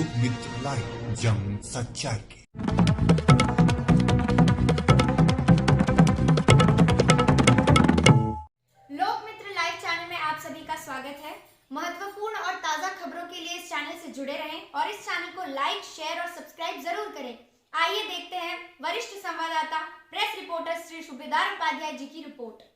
लोकमित्र live, जंग सच्चाई की। लोकमित्र लाइव चैनल में आप सभी का स्वागत है। महत्वपूर्ण और ताजा खबरों के लिए इस चैनल से जुड़े रहें और इस चैनल को लाइक, शेयर और सब्सक्राइब जरूर करें। आइए देखते हैं वरिष्ठ संवाददाता प्रेस रिपोर्टर श्री सूबेदार उपाध्याय जी की रिपोर्ट।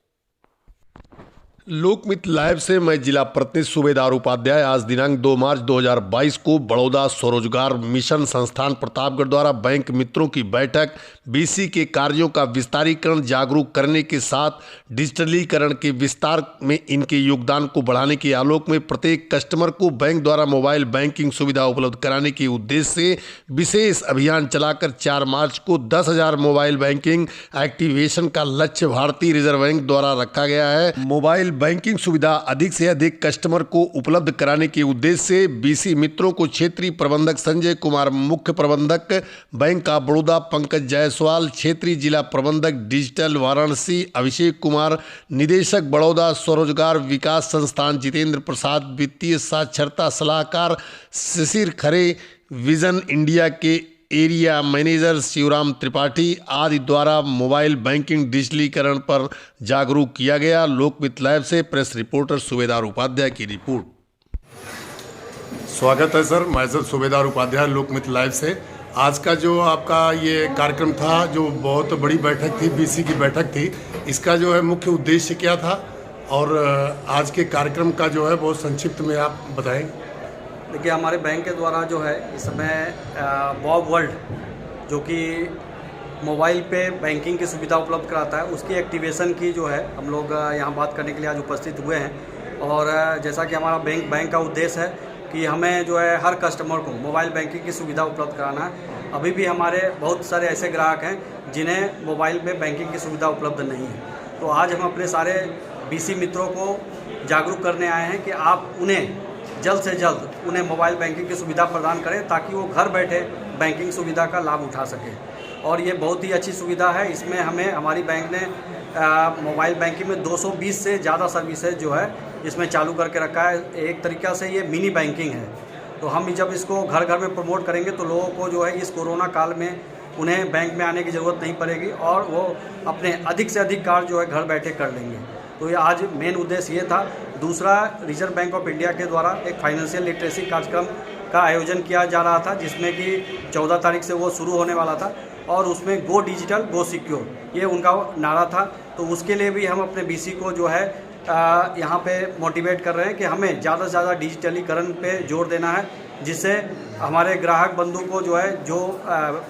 लोकमित्र लाइव से मैं जिला प्रतिनिधि सूबेदार उपाध्याय। आज दिनांक 2 मार्च 2022 को बड़ौदा स्वरोजगार मिशन संस्थान प्रतापगढ़ द्वारा बैंक मित्रों की बैठक बीसी के कार्यों का विस्तारीकरण जागरूक करने के साथ डिजिटलीकरण के विस्तार में इनके योगदान को बढ़ाने के आलोक में प्रत्येक कस्टमर को बैंक द्वारा मोबाइल बैंकिंग सुविधा उपलब्ध कराने के उद्देश्य से विशेष अभियान चलाकर 4 मार्च को 10,000 मोबाइल बैंकिंग एक्टिवेशन का लक्ष्य भारतीय रिजर्व बैंक द्वारा रखा गया है। मोबाइल बैंकिंग सुविधा अधिक से अधिक कस्टमर को उपलब्ध कराने के उद्देश्य से बीसी मित्रों को क्षेत्रीय प्रबंधक संजय कुमार, मुख्य प्रबंधक बैंक ऑफ बड़ौदा पंकज जायसवाल, क्षेत्रीय जिला प्रबंधक डिजिटल वाराणसी अभिषेक कुमार, निदेशक बड़ौदा स्वरोजगार विकास संस्थान जितेंद्र प्रसाद, वित्तीय साक्षरता सलाहकार शिशिर खरे, विजन इंडिया के एरिया मैनेजर शिवराम त्रिपाठी आदि द्वारा मोबाइल बैंकिंग डिजिटलीकरण पर जागरूक किया गया। लोकमित्र लाइव से प्रेस रिपोर्टर सूबेदार उपाध्याय की रिपोर्ट। स्वागत है सर, मैं सर सूबेदार उपाध्याय लोकमित्र लाइव से। आज का जो आपका ये कार्यक्रम था, जो बहुत बड़ी बैठक थी, बीसी की बैठक थी, इसका जो है मुख्य उद्देश्य क्या था और आज के कार्यक्रम का जो है बहुत संक्षिप्त में आप बताएं। देखिए, हमारे बैंक के द्वारा जो है इस समय बॉब वर्ल्ड जो कि मोबाइल पे बैंकिंग की सुविधा उपलब्ध कराता है, उसकी एक्टिवेशन की जो है हम लोग यहाँ बात करने के लिए आज उपस्थित हुए हैं। और जैसा कि हमारा बैंक का उद्देश्य है कि हमें जो है हर कस्टमर को मोबाइल बैंकिंग की सुविधा उपलब्ध कराना है। अभी भी हमारे बहुत सारे ऐसे ग्राहक हैं जिन्हें मोबाइल पे बैंकिंग की सुविधा उपलब्ध नहीं है। तो आज हम अपने सारे बीसी मित्रों को जागरूक करने आए हैं कि आप उन्हें जल्द से जल्द उन्हें मोबाइल बैंकिंग की सुविधा प्रदान करें ताकि वो घर बैठे बैंकिंग सुविधा का लाभ उठा सकें। और ये बहुत ही अच्छी सुविधा है। इसमें हमारी बैंक ने मोबाइल बैंकिंग में 220 से ज़्यादा सर्विसेज जो है इसमें चालू करके रखा है। एक तरीक़ा से ये मिनी बैंकिंग है। तो हम जब इसको घर घर में प्रमोट करेंगे तो लोगों को जो है इस कोरोना काल में उन्हें बैंक में आने की ज़रूरत नहीं पड़ेगी और वो अपने अधिक से अधिक कार्य जो है घर बैठे कर लेंगे। तो ये आज मेन उद्देश्य ये था। दूसरा, रिजर्व बैंक ऑफ इंडिया के द्वारा एक फाइनेंशियल लिटरेसी कार्यक्रम का आयोजन किया जा रहा था, जिसमें कि 14 तारीख से वो शुरू होने वाला था और उसमें गो डिजिटल गो सिक्योर ये उनका नारा था। तो उसके लिए भी हम अपने बीसी को जो है यहाँ पे मोटिवेट कर रहे हैं कि हमें ज़्यादा से ज़्यादा डिजिटलीकरण पे जोर देना है, जिससे हमारे ग्राहक बंधु को जो है जो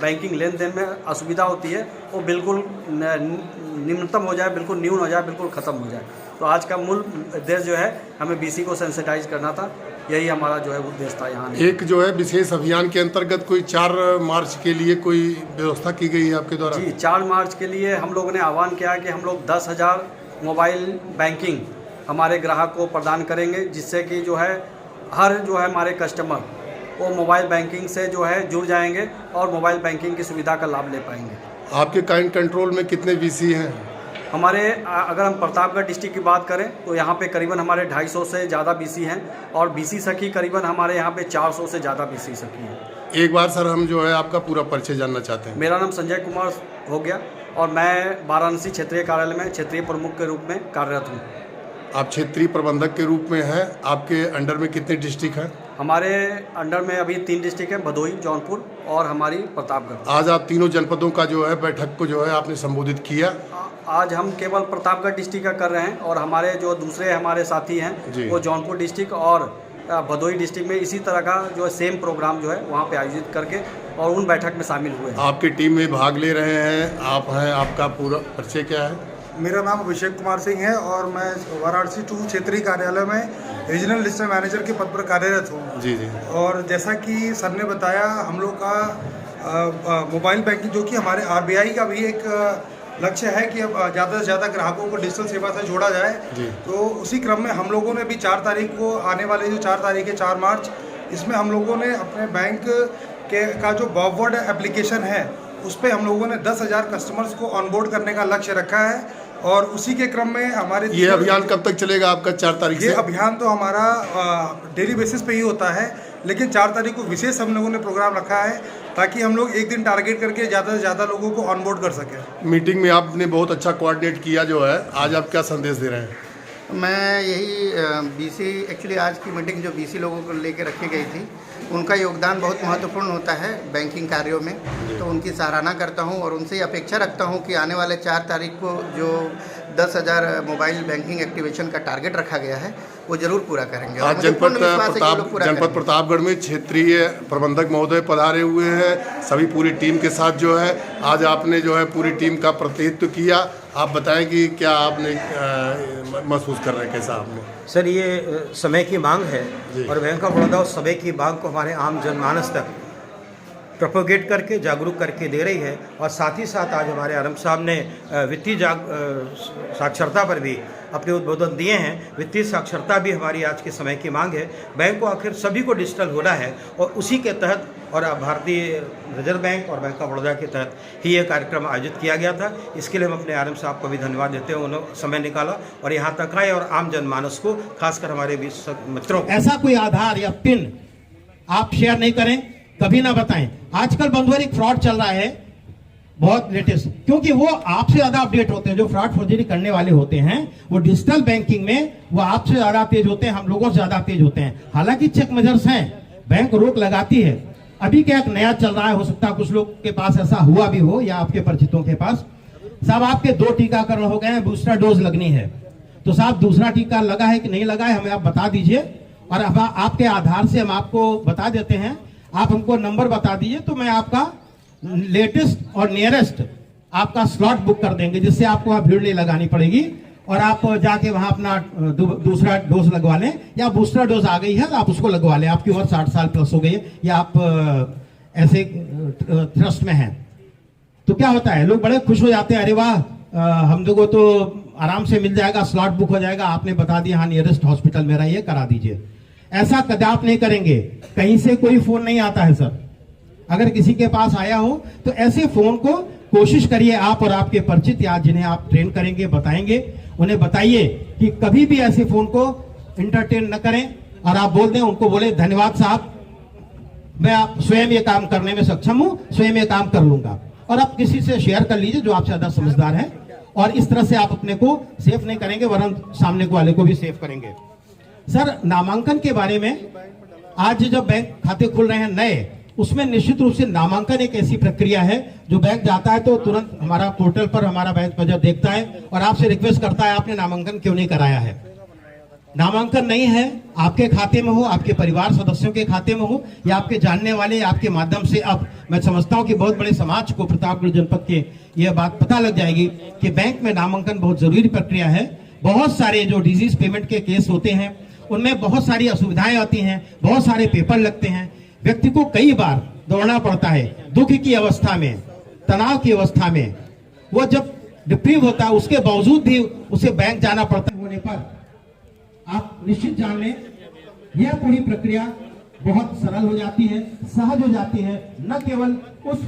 बैंकिंग लेन देन में असुविधा होती है वो बिल्कुल न्यूनतम हो जाए, बिल्कुल न्यून हो जाए, बिल्कुल ख़त्म हो जाए। तो आज का मूल उद्देश्य जो है हमें बीसी को सेंसिटाइज करना था। यही हमारा जो है उद्देश्य था। यहाँ एक जो है विशेष अभियान के अंतर्गत कोई 4 मार्च के लिए कोई व्यवस्था की गई है आपके द्वारा? जी, 4 मार्च के लिए हम लोगों ने आह्वान किया कि हम लोग 10,000 मोबाइल बैंकिंग हमारे ग्राहक को प्रदान करेंगे, जिससे कि जो है हर जो है हमारे कस्टमर वो मोबाइल बैंकिंग से जो है जुड़ जाएंगे और मोबाइल बैंकिंग की सुविधा का लाभ ले पाएंगे। आपके काइंड कंट्रोल में कितने बीसी हैं? हमारे अगर हम प्रतापगढ़ डिस्ट्रिक्ट की बात करें तो यहाँ पे करीबन हमारे 250 से ज़्यादा बीसी हैं और बीसी सखी करीबन हमारे यहाँ पे 400 से ज़्यादा बीसी सखी हैं। एक बार सर हम जो है आपका पूरा परिचय जानना चाहते हैं। मेरा नाम संजय कुमार हो गया और मैं वाराणसी क्षेत्रीय कार्यालय में क्षेत्रीय प्रमुख के रूप में कार्यरत हूँ। आप क्षेत्रीय प्रबंधक के रूप में हैं। आपके अंडर में कितने डिस्ट्रिक्ट हैं? हमारे अंडर में अभी 3 डिस्ट्रिक्ट हैं, भदोही, जौनपुर और हमारी प्रतापगढ़। आज आप तीनों जनपदों का जो है बैठक को जो है आपने संबोधित किया। आज हम केवल प्रतापगढ़ डिस्ट्रिक्ट का कर रहे हैं और हमारे जो दूसरे हमारे साथी हैं वो जौनपुर डिस्ट्रिक्ट और भदोही डिस्ट्रिक्ट में इसी तरह का जो है सेम प्रोग्राम जो है वहाँ पे आयोजित करके और उन बैठक में शामिल हुए। आपकी टीम में भाग ले रहे हैं आप हैं, आपका पूरा परिचय क्या है? मेरा नाम अभिषेक कुमार सिंह है और मैं वाराणसी 2 क्षेत्रीय कार्यालय में रीजनल लिस्ट मैनेजर के पद पर कार्यरत हूँ। जी जी। और जैसा कि सर ने बताया, हम लोग का मोबाइल बैंकिंग जो कि हमारे आरबीआई का भी एक लक्ष्य है कि अब ज़्यादा से ज़्यादा ग्राहकों को डिजिटल सेवा से जोड़ा जाए। तो उसी क्रम में हम लोगों ने भी 4 तारीख को आने वाले जो 4 तारीख है 4 मार्च, इसमें हम लोगों ने अपने बैंक का जो बॉब वर्ल्ड एप्लीकेशन है उस पर हम लोगों ने 10,000 कस्टमर्स को ऑनबोर्ड करने का लक्ष्य रखा है। और उसी के क्रम में हमारे ये अभियान कब तक चलेगा आपका 4 तारीख से? ये अभियान तो हमारा डेली बेसिस पे ही होता है, लेकिन 4 तारीख को विशेष हम लोगों ने प्रोग्राम रखा है ताकि हम लोग एक दिन टारगेट करके ज़्यादा से ज़्यादा लोगों को ऑनबोर्ड कर सकें। मीटिंग में आपने बहुत अच्छा कोऑर्डिनेट किया जो है, आज आप क्या संदेश दे रहे हैं? मैं यही बीसी एक्चुअली आज की मीटिंग जो बीसी लोगों को लेकर रखी गई थी, उनका योगदान बहुत महत्वपूर्ण होता है बैंकिंग कार्यों में, तो उनकी सराहना करता हूं और उनसे अपेक्षा रखता हूं कि आने वाले 4 तारीख को जो 10,000 मोबाइल बैंकिंग एक्टिवेशन का टारगेट रखा गया है वो जरूर पूरा करेंगे। आज जनपद प्रतापगढ़ में क्षेत्रीय प्रबंधक महोदय पधारे हुए हैं, सभी पूरी टीम के साथ जो है आज आपने जो है पूरी टीम का प्रतिनिधित्व किया। आप बताएं कि क्या आपने महसूस कर रहे हैं, कैसा आपने? सर, ये समय की मांग है और बैंक ऑफ बड़ौदा उस समय की मांग को हमारे आम जनमानस तक प्रोपोगेट करके जागरूक करके दे रही है। और साथ ही साथ आज हमारे आरएम साहब ने वित्तीय साक्षरता पर भी अपने उद्बोधन दिए हैं। वित्तीय साक्षरता भी हमारी आज के समय की मांग है। बैंक को आखिर सभी को डिजिटल होना है और उसी के तहत और भारतीय रिजर्व बैंक और बैंक ऑफ बड़ौदा के तहत ही ये कार्यक्रम आयोजित किया गया था। इसके लिए हम अपने आरएम साहब को भी धन्यवाद देते हैं, उन्होंने समय निकाला और यहाँ तक आए और आम जनमानस को, खासकर हमारे मित्रों को ऐसा कोई आधार या पिन आप शेयर नहीं करें, कभी ना बताएं। आजकल बंधुआ एक फ्रॉड चल रहा है बहुत लेटेस्ट, क्योंकि वो आपसे ज्यादा अपडेट होते हैं। जो फ्रॉड फर्जरी करने वाले होते हैं वो डिजिटल बैंकिंग में वो आपसे ज्यादा तेज होते हैं, हम लोगों से ज्यादा तेज होते हैं। हालांकि चेक मेजर्स हैं, बैंक रोक लगाती है। अभी क्या एक नया चल रहा है, हो सकता है कुछ लोग के पास ऐसा हुआ भी हो या आपके परिचितों के पास। साहब आपके 2 टीकाकरण हो गए हैं, दूसरा डोज लगनी है, तो साहब दूसरा टीका लगा है कि नहीं लगा है हमें आप बता दीजिए और अब आपके आधार से हम आपको बता देते हैं। आप हमको नंबर बता दीजिए तो मैं आपका लेटेस्ट और नियरेस्ट आपका स्लॉट बुक कर देंगे, जिससे आपको वहां भीड़ नहीं लगानी पड़ेगी और आप जाके वहां अपना दूसरा डोज लगवा लें, या बूस्टर डोज आ गई है तो आप उसको लगवा लें। आपकी उम्र 60 साल प्लस हो गई है या आप ऐसे ट्रस्ट में हैं तो क्या होता है, लोग बड़े खुश हो जाते हैं, अरे वाह हम लोगों को तो आराम से मिल जाएगा, स्लॉट बुक हो जाएगा। आपने बता दिया हाँ नियरेस्ट हॉस्पिटल मेरा ये करा दीजिए। ऐसा कदाप नहीं करेंगे, कहीं से कोई फोन नहीं आता है सर। अगर किसी के पास आया हो तो ऐसे फोन को कोशिश करिए आप और आपके परिचित या जिन्हें आप ट्रेन करेंगे बताएंगे, उन्हें बताइए कि कभी भी ऐसे फोन को इंटरटेन न करें और आप बोल दें, उनको बोले धन्यवाद साहब, मैं आप स्वयं ये काम करने में सक्षम हूं, स्वयं ये काम कर लूंगा। और आप किसी से शेयर कर लीजिए जो आपसे ज्यादा समझदार है, और इस तरह से आप अपने को सेफ नहीं करेंगे वरन सामने वाले को भी सेफ करेंगे। सर, नामांकन के बारे में आज जब बैंक खाते खुल रहे हैं नए, उसमें निश्चित रूप से नामांकन एक ऐसी प्रक्रिया है जो बैंक जाता है तो तुरंत हमारा पोर्टल पर हमारा बैंक बजट देखता है और आपसे रिक्वेस्ट करता है आपने नामांकन क्यों नहीं कराया है। नामांकन नहीं है, आपके खाते में हो, आपके परिवार सदस्यों के खाते में हो या आपके जानने वाले आपके माध्यम से, अब मैं समझता हूं कि बहुत बड़े समाज को प्रतापगढ़ जनपद के यह बात पता लग जाएगी कि बैंक में नामांकन बहुत जरूरी प्रक्रिया है। बहुत सारे जो डिजीज पेमेंट के केस होते हैं उनमें बहुत सारी असुविधाएं आती हैं, बहुत सारे पेपर लगते हैं, व्यक्ति को कई बार दौड़ना पड़ता है। दुख की अवस्था में, तनाव की अवस्था में, वो जब डिप्रीव होता है उसके बावजूद भी उसे बैंक जाना पड़ता है। होने पर आप निश्चित जान लें यह पूरी प्रक्रिया बहुत सरल हो जाती है, सहज हो जाती है, न केवल उस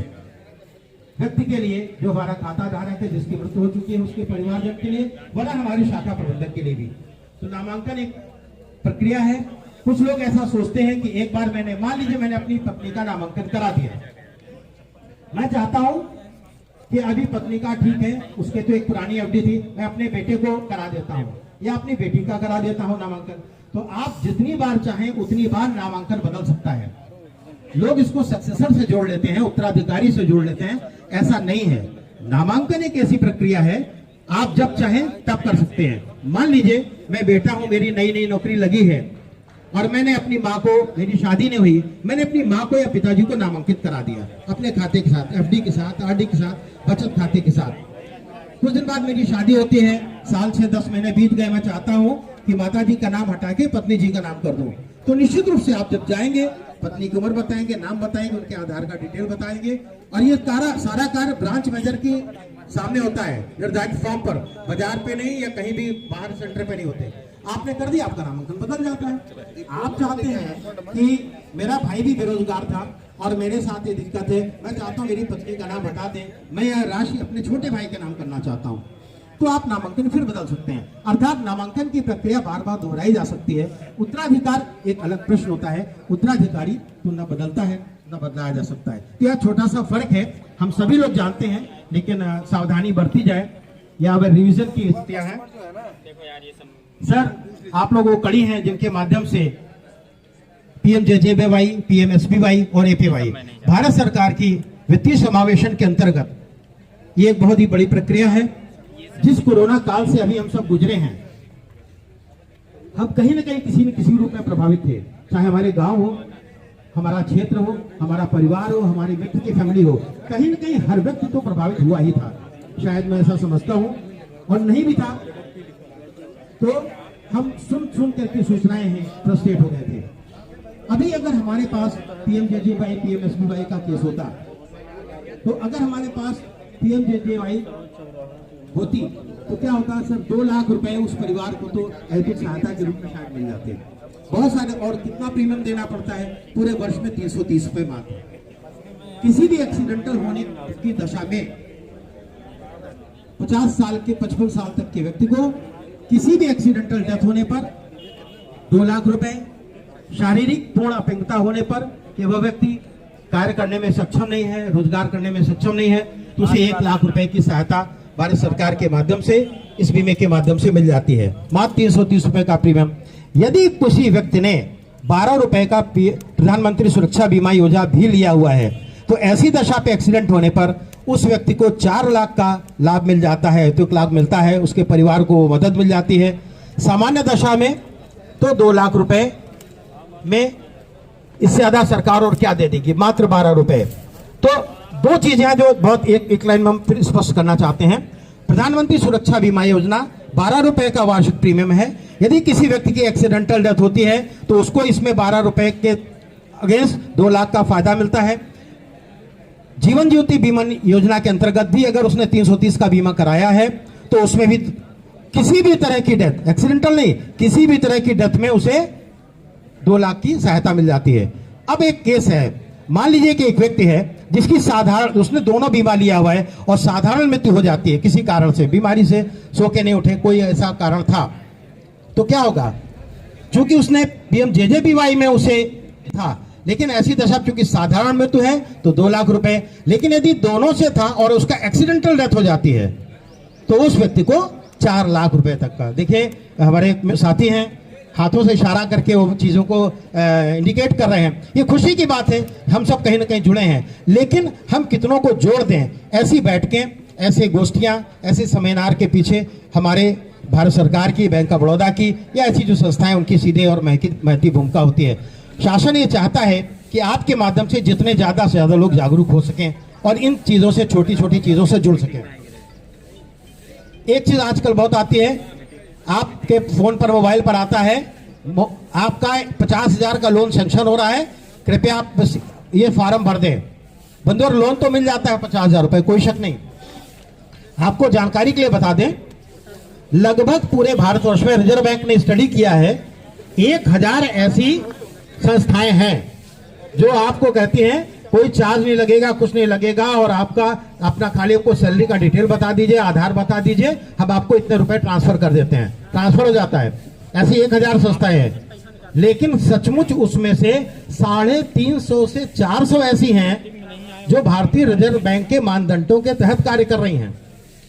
व्यक्ति के लिए जो हमारा खाता धारक है जिसकी मृत्यु हो चुकी है उसके परिवारजन के लिए, वरन हमारी शाखा प्रबंधक के लिए भी। तो नामांकन एक प्रक्रिया है। कुछ लोग ऐसा सोचते हैं कि एक बार मैंने, मान लीजिए मैंने अपनी पत्नी का नामांकन करा दिया, मैं चाहता हूं कि अभी पत्नी का ठीक है, उसके तो एक पुरानी एफडी थी, मैं अपने बेटे को करा देता हूं या अपनी बेटी का करा देता हूं नामांकन। तो आप जितनी बार चाहें उतनी बार नामांकन बदल सकता है। लोग इसको सक्सेसर से जोड़ लेते हैं, उत्तराधिकारी से जोड़ लेते हैं, ऐसा नहीं है। नामांकन एक ऐसी प्रक्रिया है आप जब चाहें तब कर सकते हैं। मान लीजिए मैं बेटा हूं, मेरी नई नई नौकरी लगी है और मैंने अपनी माँ को, मेरी शादी नहीं हुई, मैंने अपनी माँ को या पिताजी को नामांकित करा दिया अपने खाते के साथ, एफडी के साथ, आरडी के साथ, बचत खाते के साथ। कुछ दिन बाद मेरी शादी होती है, साल 6-10 महीने बीत गए, मैं चाहता हूँ कि माता जी का नाम हटा के पत्नी जी का नाम कर दूं। तो निश्चित रूप से आप जब जाएंगे पत्नी की उम्र बताएंगे, नाम बताएंगे, उनके आधार का डिटेल बताएंगे और ये सारा कार्य ब्रांच मैनेजर के सामने होता है निर्धारित फॉर्म पर, बाजार पे नहीं या कहीं भी बाहर सेंटर पे नहीं होते। आपने कर दिया, आपका नामांकन बदल जाता है। आप चाहते हैं कि मेरा भाई भी बेरोजगार था और मेरे साथ ये दिक्कत है, मैं चाहता हूँ मेरी पत्नी का नाम हटा दें, मैं यह राशि अपने छोटे भाई के नाम करना चाहता हूँ। तो आप नामांकन फिर बदल सकते हैं। अर्थात नामांकन की प्रक्रिया बार बार दोहराई जा सकती है। उत्तराधिकार एक अलग प्रश्न होता है, उत्तराधिकारी तो न बदलता है न बदलाया जा सकता है। तो यह छोटा सा फर्क है, हम सभी लोग जानते हैं, लेकिन सावधानी बरती जाए। यहाँ पर रिवीजन की स्थितियां हैं। सर, आप लोग वो कड़ी हैं जिनके माध्यम से PMJJBY, PMSBY और APY भारत सरकार की वित्तीय समावेशन के अंतर्गत ये एक बहुत ही बड़ी प्रक्रिया है। जिस कोरोना काल से अभी हम सब गुजरे हैं, हम कहीं ना कहीं किसी न किसी रूप में प्रभावित थे। चाहे हमारे गांव हो, हमारा क्षेत्र हो, हमारा परिवार हो, हमारे मित्र की फैमिली हो, कहीं ना कहीं हर व्यक्ति तो प्रभावित हुआ ही था। शायद मैं ऐसा समझता हूं, और नहीं भी था तो हम सुन करके सूचनाएं हैं फ्रस्ट्रेट हो गए थे। अभी अगर हमारे पास PMJJBY, PMSBY का केस होता, तो अगर हमारे पास PMJJBY होती तो क्या होता सर, 2 लाख रुपए उस परिवार को तो आर्थिक सहायता के रूप में शायद मिल जाते। बहुत सारे, और कितना प्रीमियम देना पड़ता है पूरे वर्ष में? 330 रुपए मात्र। किसी भी एक्सीडेंटल होने की दशा में 50 साल के 55 साल तक के व्यक्ति को किसी भी एक्सीडेंटल डेथ होने पर 2 लाख रुपए, शारीरिक पूर्ण अपंगता होने पर कि वह व्यक्ति कार्य करने में सक्षम नहीं है, रोजगार करने में सक्षम नहीं है, तो उसे 1 लाख रुपए की सहायता भारत सरकार के माध्यम से, इस बीमे के माध्यम से मिल जाती है। मात्र 330 रुपए का प्रीमियम। यदि किसी व्यक्ति ने 12 रुपए का प्रधानमंत्री सुरक्षा बीमा योजना भी लिया हुआ है, तो ऐसी दशा पे एक्सीडेंट होने पर उस व्यक्ति को 4 लाख का लाभ मिल जाता है, तो 1 लाख मिलता है, उसके परिवार को मदद मिल जाती है। सामान्य दशा में तो 2 लाख रुपए में इससे ज्यादा सरकार और क्या दे देगी, मात्र 12 रुपए। तो 2 चीजें हैं जो बहुत एक लाइन में हम फिर स्पष्ट करना चाहते हैं। प्रधानमंत्री सुरक्षा बीमा योजना 12 रुपए का वार्षिक प्रीमियम है। यदि किसी व्यक्ति की एक्सीडेंटल डेथ होती है तो उसको इसमें 12 रुपए के अगेंस्ट 2 लाख का फायदा मिलता है। जीवन ज्योति बीमा योजना के अंतर्गत भी अगर उसने 330 का बीमा कराया है तो उसमें भी किसी भी तरह की डेथ, एक्सीडेंटल नहीं, किसी भी तरह की डेथ में उसे 2 लाख की सहायता मिल जाती है। अब एक केस है, मान लीजिए कि एक व्यक्ति है जिसकी साधारण, उसने दोनों बीमा लिया हुआ है और साधारण मृत्यु हो जाती है किसी कारण से, बीमारी से सो के नहीं उठे, कोई ऐसा कारण था, तो क्या होगा? चूंकि उसने PMJJBY में उसे था, लेकिन ऐसी दशा चूंकि साधारण मृत्यु है तो 2 लाख रुपए, लेकिन यदि दोनों से था और उसका एक्सीडेंटल डेथ हो जाती है तो उस व्यक्ति को 4 लाख रुपए तक का। देखिए हमारे साथी हैं, हाथों से इशारा करके वो चीज़ों को इंडिकेट कर रहे हैं। ये खुशी की बात है, हम सब कहीं ना कहीं जुड़े हैं, लेकिन हम कितनों को जोड़ दें। ऐसी बैठकें, ऐसे गोष्ठियां, ऐसे सेमिनार के पीछे हमारे भारत सरकार की, बैंक ऑफ बड़ौदा की या ऐसी जो संस्थाएं, उनकी सीधे और महती भूमिका होती है। शासन ये चाहता है कि आपके माध्यम से जितने ज़्यादा से ज़्यादा लोग जागरूक हो सकें और इन चीज़ों से, छोटी छोटी चीज़ों से जुड़ सकें। एक चीज़ आजकल बहुत आती है, आपके फोन पर, मोबाइल पर आता है, आपका 50,000 का लोन सैंक्शन हो रहा है, कृपया आप बस ये फॉर्म भर दें। बंदे, और लोन तो मिल जाता है 50,000 रुपए, कोई शक नहीं। आपको जानकारी के लिए बता दें, लगभग पूरे भारतवर्ष में रिजर्व बैंक ने स्टडी किया है, 1000 ऐसी संस्थाएं हैं जो आपको कहती हैं कोई चार्ज नहीं लगेगा, कुछ नहीं लगेगा, और आपका अपना खाली आपको सैलरी का डिटेल बता दीजिए, आधार बता दीजिए, हम आपको इतने रुपए ट्रांसफर कर देते हैं, ट्रांसफर हो जाता है। ऐसी 1000 संस्थाएं हैं, लेकिन सचमुच उसमें से 350 से 400 ऐसी हैं जो भारतीय रिजर्व बैंक के मानदंडों के तहत कार्य कर रही हैं।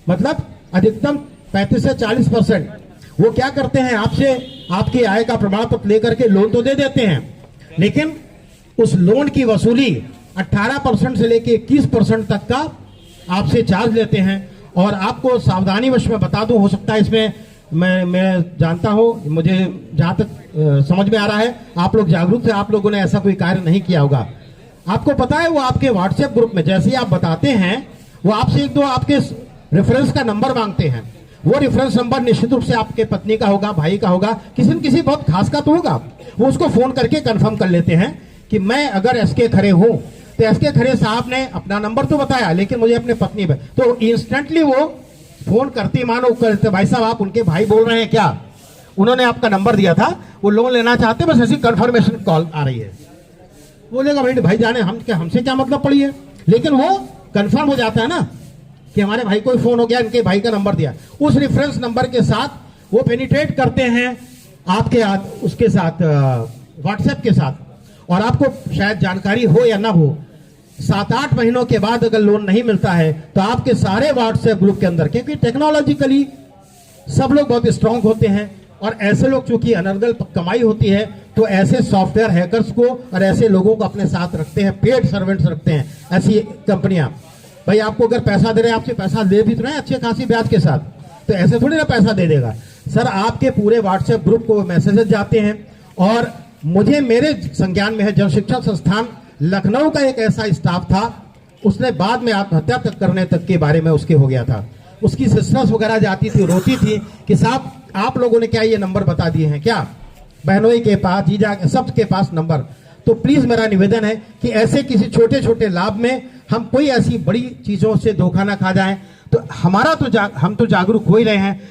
मतलब अधिकतम 35 से 40%। वो क्या करते हैं, आपसे आपकी आय का प्रमाण पत्र लेकर के लोन तो दे देते हैं, लेकिन उस लोन की वसूली 18% से लेके 21% तक का आपसे चार्ज लेते हैं। और आपको सावधानी वश में बता दूं, हो सकता है इसमें मैं जानता हूं, मुझे जहां तक समझ में आ रहा है आप लोग जागरूक थे, आप लोगों ने ऐसा कोई कार्य नहीं किया होगा। आपको पता है वो आपके व्हाट्सएप ग्रुप में जैसे ही आप बताते हैं, वो आपसे 1-2 आपके रेफरेंस का नंबर मांगते हैं। वो रेफरेंस नंबर निश्चित रूप से आपके पत्नी का होगा, भाई का होगा, किसी न किसी बहुत खास का तो होगा। वो उसको फोन करके कंफर्म कर लेते हैं कि मैं अगर SK खरे हूं, तो SK खरे साहब ने अपना नंबर तो बताया, लेकिन मुझे अपने पत्नी पे, तो इंस्टेंटली वो फोन करती, मानो करते, भाई साहब आप उनके भाई बोल रहे हैं क्या, उन्होंने आपका नंबर दिया था, वो लोन लेना चाहते, बस ऐसी कंफर्मेशन कॉल आ रही है। बोलेगा भाई जाने हम क्या, हमसे क्या मतलब पड़ी है, लेकिन वो कंफर्म हो जाता है ना। कि हमारे भाई को फोन हो गया, इनके भाई का नंबर दिया, उस रेफरेंस नंबर के साथ वो पेनिट्रेट करते हैं आपके उसके साथ व्हाट्सएप के साथ, और आपको शायद जानकारी हो या ना हो, 7-8 महीनों के बाद अगर लोन नहीं मिलता है तो आपके सारे व्हाट्सएप ग्रुप के अंदर, क्योंकि टेक्नोलॉजिकली सब लोग बहुत स्ट्रांग होते हैं और ऐसे लोग चूंकि अनर्गल कमाई होती है तो ऐसे सॉफ्टवेयर हैकर्स को और ऐसे लोगों को अपने साथ रखते हैं, पेड सर्वेंट्स रखते हैं ऐसी कंपनियां। भाई आपको अगर पैसा दे रहे हैं, आपसे पैसा दे भी तो रहे हैं अच्छे खासी ब्याज के साथ, तो ऐसे थोड़ी ना पैसा दे देगा सर। आपके पूरे व्हाट्सएप ग्रुप को मैसेजेस जाते हैं, और मुझे मेरे संज्ञान में है जन शिक्षा संस्थान लखनऊ का एक ऐसा स्टाफ था, उसने बाद में आत्महत्या तक करने तक के बारे में उसके हो गया था। उसकी सिस्टर्स वगैरह जाती थी, रोती थी कि साहब आप लोगों ने क्या ये नंबर बता दिए हैं क्या, बहनोई के पास, जीजा के, सबके पास नंबर। तो प्लीज मेरा निवेदन है कि ऐसे किसी छोटे छोटे लाभ में हम कोई ऐसी बड़ी चीजों से धोखा ना खा जाएं। तो हमारा तो हम तो जागरूक हो ही रहे हैं,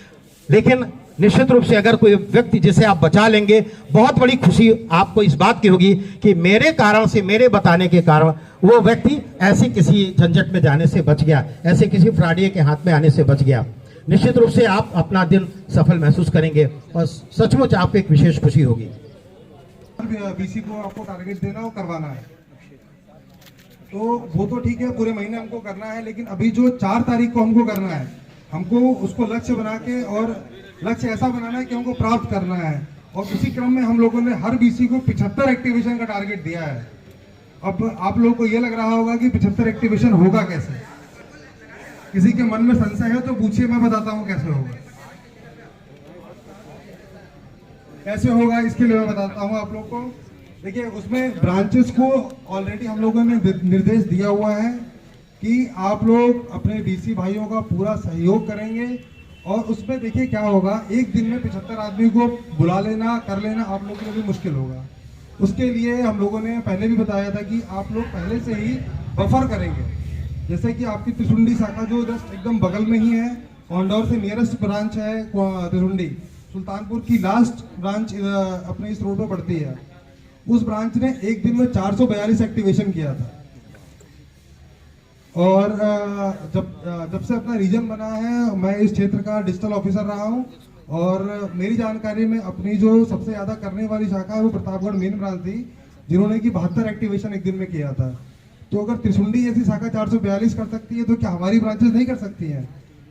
लेकिन निश्चित रूप से अगर कोई व्यक्ति जिसे आप बचा लेंगे, बहुत बड़ी खुशी आपको इस बात की होगी कि मेरे कारण से, मेरे बताने के कारण वो व्यक्ति ऐसी किसी झंझट में जाने से बच गया, ऐसे किसी फ्रॉडिये के हाथ में आने से बच गया। निश्चित रूप से आप अपना दिन सफल महसूस करेंगे और सचमुच आपको एक विशेष खुशी होगी। बीसी को आपको टारगेट देना और करवाना है, तो वो तो ठीक है, पूरे महीने हमको करना है, लेकिन अभी जो 4 तारीख को हमको करना है, हमको उसको लक्ष्य बना के, और लक्ष्य ऐसा बनाना है कि हमको प्राप्त करना है। और उसी क्रम में हम लोगों ने हर बीसी को 75 एक्टिवेशन का टारगेट दिया है। अब आप लोगों को ये लग रहा होगा कि 75 एक्टिवेशन होगा कैसे, किसी के मन में संशय है तो पूछिए, मैं बताता हूँ कैसे होगा। कैसे होगा इसके लिए मैं बताता हूँ आप लोग को। देखिए, उसमें ब्रांचेस को ऑलरेडी हम लोगों ने निर्देश दिया हुआ है कि आप लोग अपने डीसी भाइयों का पूरा सहयोग करेंगे, और उसमें देखिए क्या होगा, एक दिन में 75 आदमी को बुला लेना, कर लेना आप लोगों के लिए भी मुश्किल होगा। उसके लिए हम लोगों ने पहले भी बताया था कि आप लोग पहले से ही बफर करेंगे। जैसे कि आपकी त्रिशुंडी शाखा जो जस्ट एकदम बगल में ही है, कौंडौर से नियरेस्ट ब्रांच है त्रिशुंडी, सुल्तानपुर की लास्ट ब्रांच अपने इस रोड पर पड़ती है। उस ब्रांच ने एक दिन में 442 एक्टिवेशन किया था, और जब से अपना रीजन बना है, मैं इस क्षेत्र का डिजिटल ऑफिसर रहा हूं, और मेरी जानकारी में अपनी जो सबसे ज्यादा करने वाली शाखा है वो प्रतापगढ़ मेन ब्रांच थी, जिन्होंने की 72 एक्टिवेशन एक दिन में किया था। तो अगर त्रिशुंडी जैसी शाखा 442 कर सकती है तो क्या हमारी ब्रांचेस नहीं कर सकती हैं?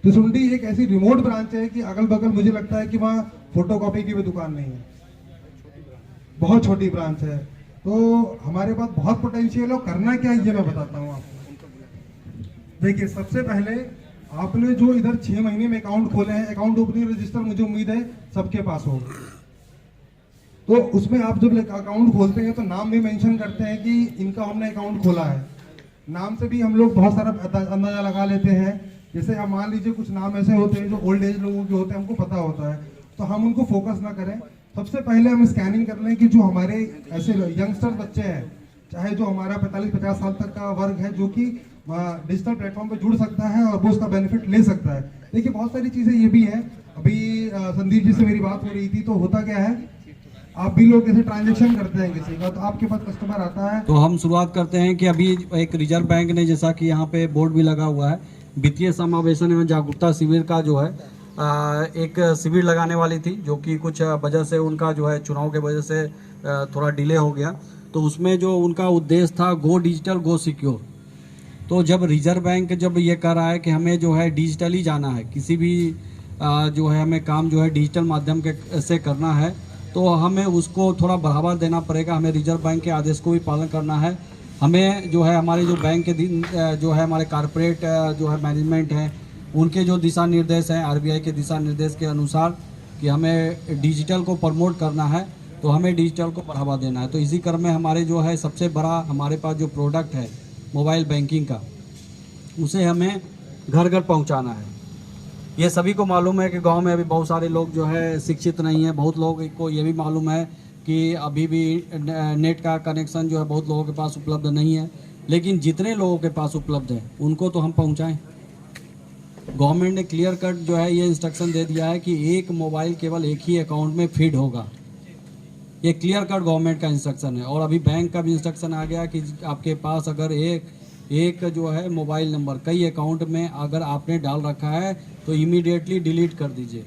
त्रिशुंडी एक ऐसी रिमोट ब्रांच है कि अगल बगल मुझे लगता है कि वहाँ फोटोकॉपी की भी दुकान नहीं है, बहुत छोटी ब्रांच है। तो हमारे पास बहुत पोटेंशियल है। करना क्या है ये मैं बताता हूँ आपको। देखिए, सबसे पहले आपने जो इधर 6 महीने में अकाउंट खोले हैं, अकाउंट ओपनिंग रजिस्टर मुझे उम्मीद है सबके पास होगा। तो उसमें आप जब अकाउंट खोलते हैं तो नाम भी मेंशन करते हैं कि इनका हमने अकाउंट खोला है। नाम से भी हम लोग बहुत सारा अंदाजा लगा लेते हैं। जैसे आप मान लीजिए कुछ नाम ऐसे होते हैं जो ओल्ड एज लोगों के होते हैं, हमको पता होता है, तो हम उनको फोकस ना करें। सबसे पहले हम स्कैनिंग कर लें कि जो हमारे ऐसे यंगस्टर बच्चे हैं, चाहे जो हमारा 45-50 साल तक का वर्ग है, जो कि डिजिटल प्लेटफॉर्म पे जुड़ सकता है और वो उसका बेनिफिट ले सकता है। देखिए, बहुत सारी चीज़ें ये भी है। अभी संदीप जी से मेरी बात हो रही थी, तो होता क्या है, आप भी लोग जैसे ट्रांजेक्शन करते हैं किसी का, तो आपके पास कस्टमर आता है, तो हम शुरुआत करते हैं कि अभी एक रिजर्व बैंक ने, जैसा कि यहाँ पे बोर्ड भी लगा हुआ है, वित्तीय समावेशन एवं जागरूकता शिविर का जो है एक शिविर लगाने वाली थी, जो कि कुछ वजह से उनका जो है चुनाव के वजह से थोड़ा डिले हो गया। तो उसमें जो उनका उद्देश्य था, गो डिजिटल गो सिक्योर। तो जब रिजर्व बैंक जब ये कह रहा है कि हमें जो है डिजिटली जाना है, किसी भी जो है हमें काम जो है डिजिटल माध्यम के से करना है, तो हमें उसको थोड़ा बढ़ावा देना पड़ेगा। हमें रिजर्व बैंक के आदेश को भी पालन करना है। हमें जो है हमारे जो बैंक के जो है हमारे कॉर्पोरेट जो है मैनेजमेंट है, उनके जो दिशा निर्देश हैं, आरबीआई के दिशा निर्देश के अनुसार कि हमें डिजिटल को प्रमोट करना है, तो हमें डिजिटल को बढ़ावा देना है। तो इसी क्रम में हमारे जो है सबसे बड़ा हमारे पास जो प्रोडक्ट है मोबाइल बैंकिंग का, उसे हमें घर घर पहुंचाना है। ये सभी को मालूम है कि गांव में अभी बहुत सारे लोग जो है शिक्षित नहीं है। बहुत लोगों को ये भी मालूम है कि अभी भी नेट का कनेक्शन जो है बहुत लोगों के पास उपलब्ध नहीं है, लेकिन जितने लोगों के पास उपलब्ध है उनको तो हम पहुंचाएं। गवर्नमेंट ने क्लियर कट जो है ये इंस्ट्रक्शन दे दिया है कि एक मोबाइल केवल एक ही अकाउंट में फीड होगा। ये क्लियर कट गवर्नमेंट का इंस्ट्रक्शन है। और अभी बैंक का भी इंस्ट्रक्शन आ गया कि आपके पास अगर एक एक जो है मोबाइल नंबर कई अकाउंट में अगर आपने डाल रखा है तो इमीडिएटली डिलीट कर दीजिए।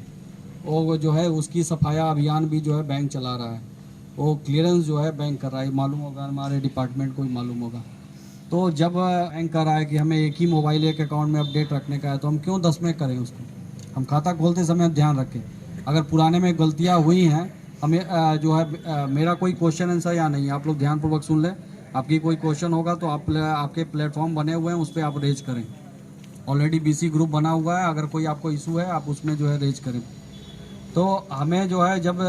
और जो है उसकी सफाया अभियान भी जो है बैंक चला रहा है, वो क्लियरेंस जो है बैंक कर रहा है, मालूम होगा हमारे डिपार्टमेंट को ही मालूम होगा। तो जब बैंक कर रहा है कि हमें एक ही मोबाइल एक अकाउंट में अपडेट रखने का है तो हम क्यों 10 में करें उसको। हम खाता खोलते समय ध्यान रखें, अगर पुराने में गलतियाँ हुई हैं हमें जो है मेरा कोई क्वेश्चन आंसर या नहीं, आप लोग ध्यानपूर्वक सुन लें। आपकी कोई क्वेश्चन होगा तो आपके प्लेटफॉर्म बने हुए हैं उस पर आप रेज करें। ऑलरेडी BC ग्रुप बना हुआ है, अगर कोई आपको इशू है आप उसमें जो है रेज करें। तो हमें जो है जब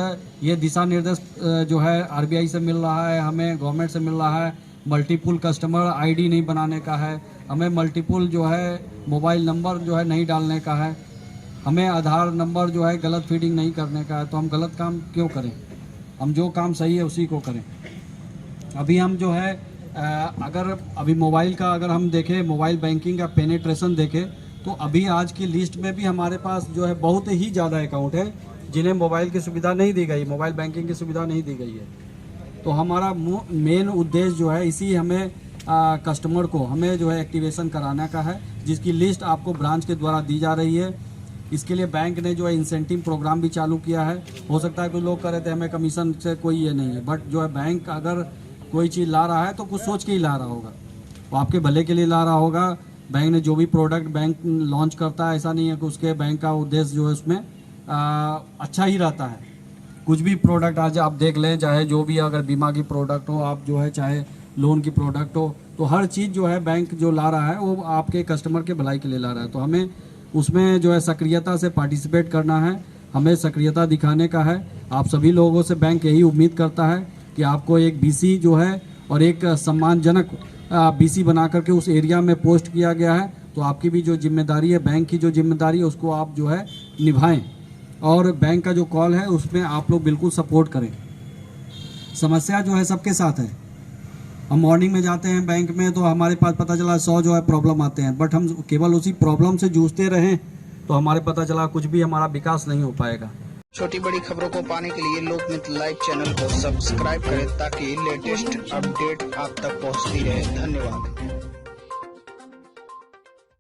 ये दिशा निर्देश जो है RBI से मिल रहा है, हमें गवर्नमेंट से मिल रहा है, मल्टीपल कस्टमर ID नहीं बनाने का है, हमें मल्टीपल जो है मोबाइल नंबर जो है नहीं डालने का है, हमें आधार नंबर जो है गलत फीडिंग नहीं करने का है, तो हम गलत काम क्यों करें। हम जो काम सही है उसी को करें। अभी हम जो है अगर अभी मोबाइल का अगर हम देखें, मोबाइल बैंकिंग का पेनिट्रेशन देखें तो अभी आज की लिस्ट में भी हमारे पास जो है बहुत ही ज़्यादा अकाउंट है जिन्हें मोबाइल की सुविधा नहीं दी गई, मोबाइल बैंकिंग की सुविधा नहीं दी गई है। तो हमारा मेन उद्देश्य जो है इसी हमें कस्टमर को हमें जो है एक्टिवेशन कराने का है, जिसकी लिस्ट आपको ब्रांच के द्वारा दी जा रही है। इसके लिए बैंक ने जो है इंसेंटिव प्रोग्राम भी चालू किया है। हो सकता है कुछ लोग कह रहे थे हमें कमीशन से कोई ये नहीं है, बट जो है बैंक अगर कोई चीज़ ला रहा है तो कुछ सोच के ही ला रहा होगा, वो आपके भले के लिए ला रहा होगा। बैंक ने जो भी प्रोडक्ट बैंक लॉन्च करता है ऐसा नहीं है कि उसके बैंक का उद्देश्य जो है उसमें अच्छा ही रहता है। कुछ भी प्रोडक्ट आज आप देख लें, चाहे जो भी अगर बीमा की प्रोडक्ट हो, आप जो है चाहे लोन की प्रोडक्ट हो, तो हर चीज़ जो है बैंक जो ला रहा है वो आपके कस्टमर के भलाई के लिए ला रहा है। तो हमें उसमें जो है सक्रियता से पार्टिसिपेट करना है, हमें सक्रियता दिखाने का है। आप सभी लोगों से बैंक यही उम्मीद करता है कि आपको एक BC जो है और एक सम्मानजनक BC बना करके उस एरिया में पोस्ट किया गया है, तो आपकी भी जो जिम्मेदारी है, बैंक की जो जिम्मेदारी है उसको आप जो है निभाएं। और बैंक का जो कॉल है उसमें आप लोग बिल्कुल सपोर्ट करें। समस्या जो है सबके साथ है। हम मॉर्निंग में जाते हैं बैंक में तो हमारे पास पता चला 100 जो है प्रॉब्लम आते हैं, बट हम केवल उसी प्रॉब्लम से जूझते रहें तो हमारे पता चला कुछ भी हमारा विकास नहीं हो पाएगा। छोटी बड़ी खबरों को पाने के लिए लोकमित्र लाइव चैनल को सब्सक्राइब करें ताकि लेटेस्ट अपडेट आप तक पहुंचती रहे। धन्यवाद।